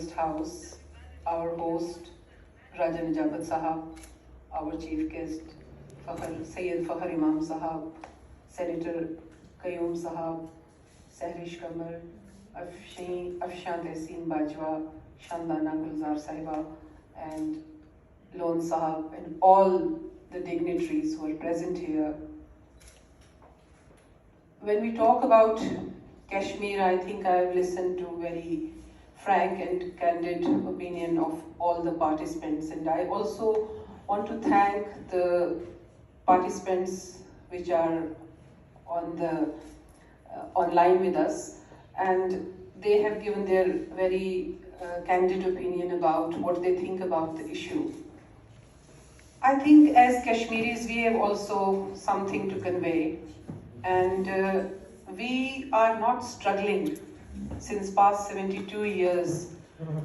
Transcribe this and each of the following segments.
House, our host, Raja Najabat Sahab, our chief guest, Sayyid Fakhar Imam Sahab, Senator Qayyum Sahab, Sehrish Kamar, Afshan Tehseen Bajwa, Shandana Gulzar Sahiba, and Lon Sahab, and all the dignitaries who are present here. When we talk about Kashmir, I think I've listened to very frank and candid opinion of all the participants, and I also want to thank the participants which are on the online with us, and they have given their very candid opinion about what they think about the issue. I think as Kashmiris we have also something to convey, and we are not struggling since past 72 years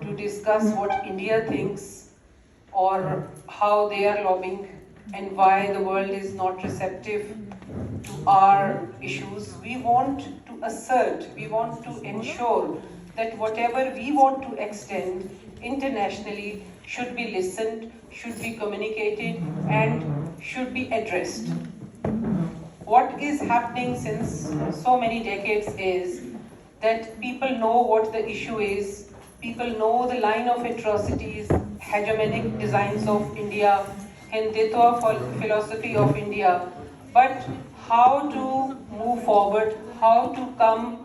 to discuss what India thinks or how they are lobbying and why the world is not receptive to our issues. We want to assert, we want to ensure that whatever we want to extend internationally should be listened, should be communicated, and should be addressed. What is happening since so many decades is that people know what the issue is, people know the line of atrocities, hegemonic designs of India, Hindutva philosophy of India, but how to move forward, how to come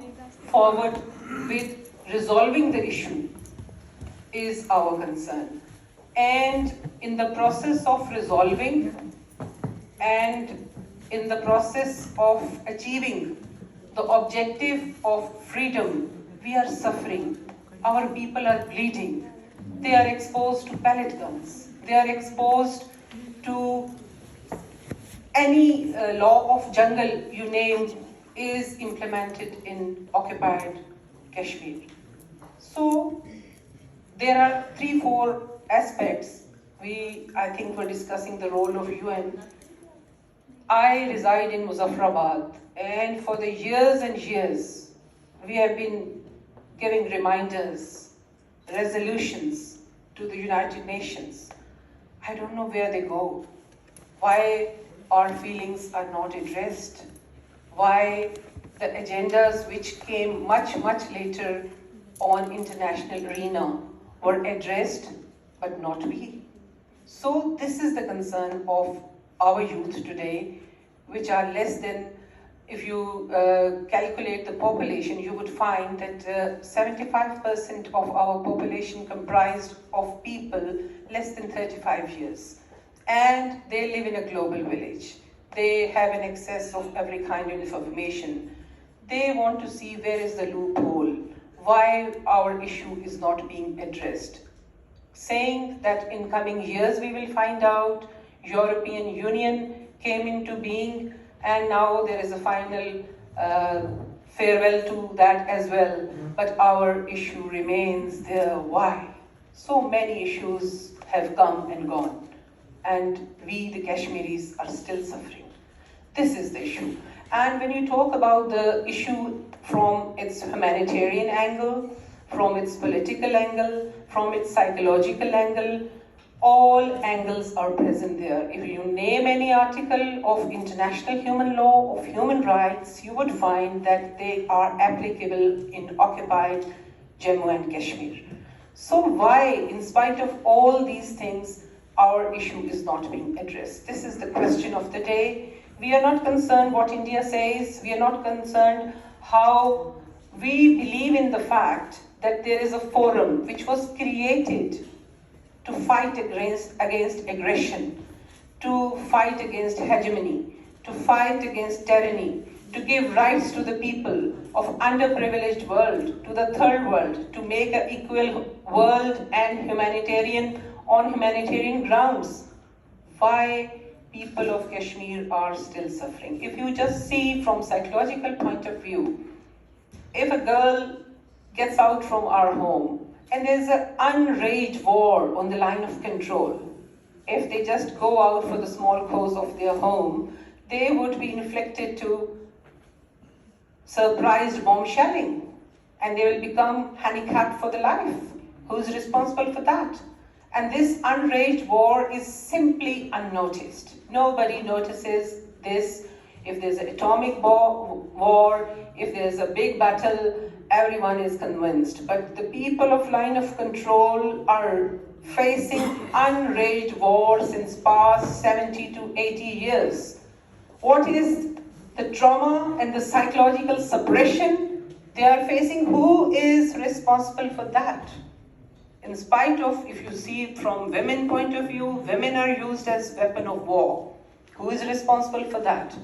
forward with resolving the issue is our concern. And in the process of resolving and in the process of achieving the objective of freedom, we are suffering. Our people are bleeding. They are exposed to pellet guns. They are exposed to any law of jungle you name is implemented in occupied Kashmir. So there are 3-4 aspects. I think we're discussing the role of UN. I reside in Muzaffarabad, and for the years and years, we have been giving reminders, resolutions to the United Nations. I don't know where they go, why our feelings are not addressed, why the agendas which came much, much later on international arena were addressed, but not we. So this is the concern of our youth today, which are less than, if you calculate the population, you would find that 75% of our population comprised of people less than 35 years. And they live in a global village. They have an excess of every kind of information. They want to see where is the loophole, why our issue is not being addressed. Saying that in coming years we will find out, European Union came into being, and now there is a final farewell to that as well. But our issue remains there. Why? So many issues have come and gone, and we, the Kashmiris, are still suffering. This is the issue. And when you talk about the issue from its humanitarian angle, from its political angle, from its psychological angle, all angles are present there. If you name any article of international human law, of human rights, you would find that they are applicable in occupied Jammu and Kashmir. So why, in spite of all these things, our issue is not being addressed? This is the question of the day. We are not concerned what India says. We are not concerned how we believe in the fact that there is a forum which was created to fight against aggression, to fight against hegemony, to fight against tyranny, to give rights to the people of underprivileged world, to the third world, to make an equal world and humanitarian on humanitarian grounds. Why people of Kashmir are still suffering? If you just see from psychological point of view, if a girl gets out from our home and there's an unraged war on the line of control, if they just go out for the small cause of their home, they would be inflicted to surprised bomb shelling, and they will become handicapped for the life. Who's responsible for that? And this unraged war is simply unnoticed. Nobody notices this. If there's an atomic war, if there's a big battle, everyone is convinced. But the people of line of control are facing unraged war since past 70 to 80 years. What is the trauma and the psychological suppression they are facing? Who is responsible for that? In spite of, if you see it from women point of view, women are used as weapon of war. Who is responsible for that?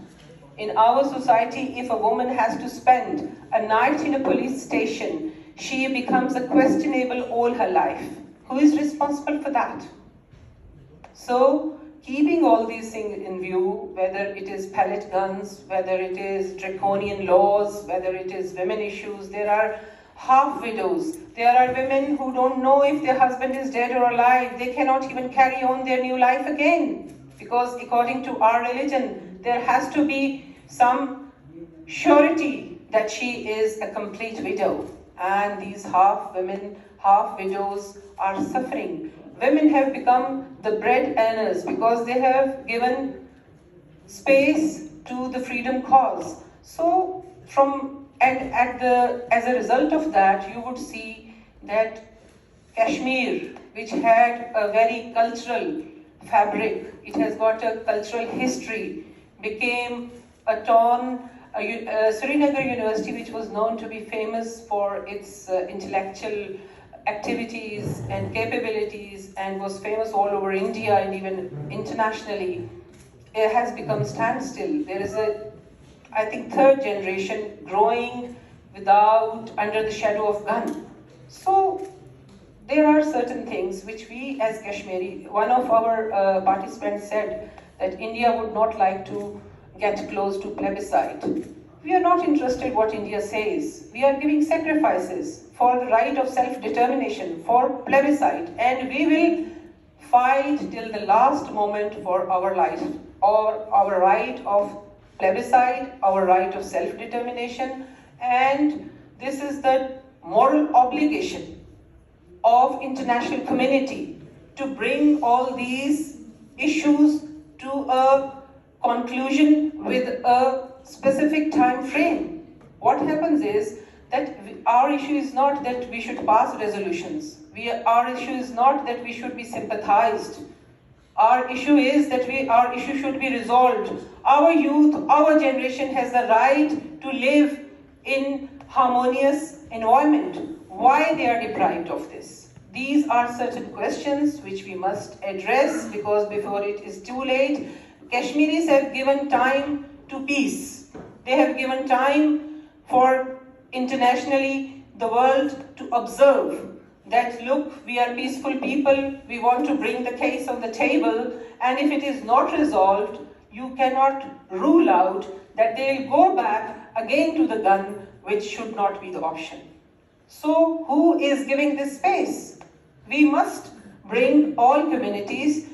In our society, if a woman has to spend a night in a police station, she becomes a questionable all her life. Who is responsible for that? So, keeping all these things in view, whether it is pellet guns, whether it is draconian laws, whether it is women issues, there are half widows. There are women who don't know if their husband is dead or alive. They cannot even carry on their new life again. Because according to our religion, there has to be some surety that she is a complete widow. And these half women, half widows are suffering. Women have become the bread earners because they have given space to the freedom cause. So as a result of that, you would see that Kashmir, which had a very cultural fabric, it has got a cultural history, became a town. Srinagar University, which was known to be famous for its intellectual activities and capabilities and was famous all over India and even internationally, it has become standstill. There is I think, third generation growing under the shadow of gun. So there are certain things which we as Kashmiri, one of our participants said that India would not like to get close to plebiscite. We are not interested what India says. We are giving sacrifices for the right of self-determination, for plebiscite, and we will fight till the last moment for our life, or our right of plebiscite, our right of self-determination, and this is the moral obligation of international community to bring all these issues to a conclusion with a specific time frame. What happens is that our issue is not that we should pass resolutions. Our issue is not that we should be sympathized. Our issue is that our issue should be resolved. Our youth, our generation has the right to live in harmonious environment. Why they are deprived of this? These are certain questions which we must address because before it is too late. Kashmiris have given time to peace. They have given time for internationally the world to observe that look, we are peaceful people, we want to bring the case on the table, and if it is not resolved, you cannot rule out that they will go back again to the gun, which should not be the option. So who is giving this space? We must bring all communities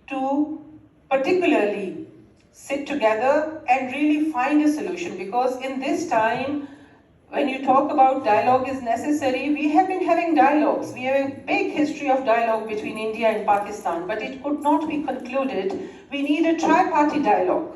to particularly sit together and really find a solution, because in this time, when you talk about dialogue is necessary, we have been having dialogues. We have a big history of dialogue between India and Pakistan, but it could not be concluded. We need a tri-party dialogue.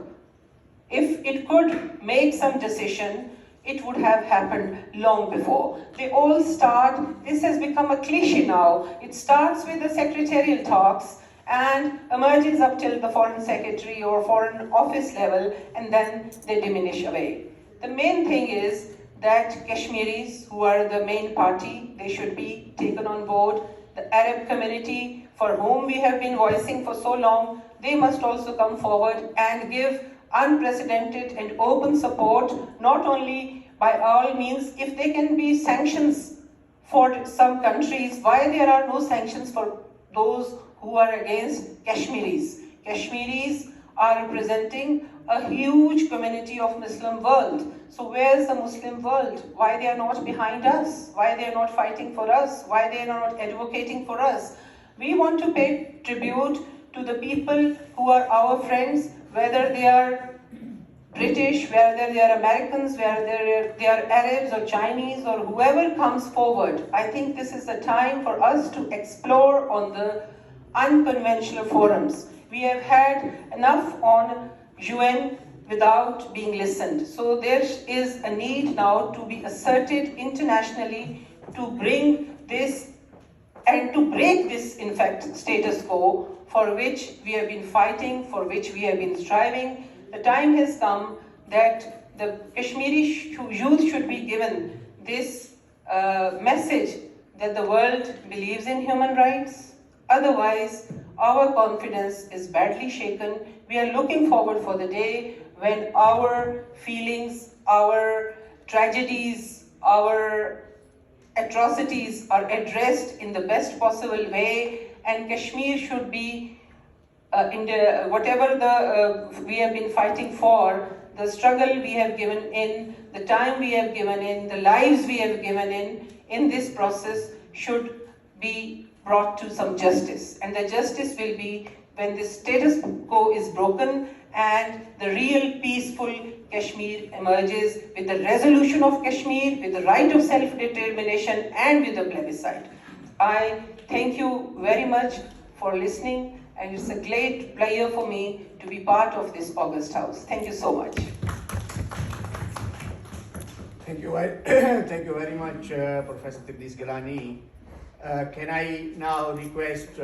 If it could make some decision, it would have happened long before. They all start, this has become a cliche now. It starts with the secretarial talks and emerges up till the foreign secretary or foreign office level, and then they diminish away. The main thing is that Kashmiris, who are the main party, they should be taken on board. The Arab community, for whom we have been voicing for so long, they must also come forward and give unprecedented and open support, not only by all means, if there can be sanctions for some countries, why there are no sanctions for those who are against Kashmiris? Kashmiris are representing a huge community of Muslim world. So where's the Muslim world? Why they are not behind us? Why they are not fighting for us? Why they are not advocating for us? We want to pay tribute to the people who are our friends, whether they are British, whether they are Americans, whether they are Arabs or Chinese or whoever comes forward, I think this is the time for us to explore on the unconventional forums. We have had enough on UN without being listened. So there is a need now to be asserted internationally to bring this and to break this, in fact, status quo for which we have been fighting, for which we have been striving. The time has come that the Kashmiri youth should be given this message that the world believes in human rights. Otherwise, our confidence is badly shaken. We are looking forward for the day when our feelings, our tragedies, our atrocities are addressed in the best possible way, and Kashmir should be in the, whatever we have been fighting for, the struggle we have given in, the time we have given in, the lives we have given in this process should be brought to some justice. And the justice will be when this status quo is broken and the real peaceful Kashmir emerges with the resolution of Kashmir, with the right of self-determination and with the plebiscite. I thank you very much for listening, and it's a great pleasure for me to be part of this August House. Thank you so much. Thank you, thank you very much, Professor Tablis Gilani. Can I now request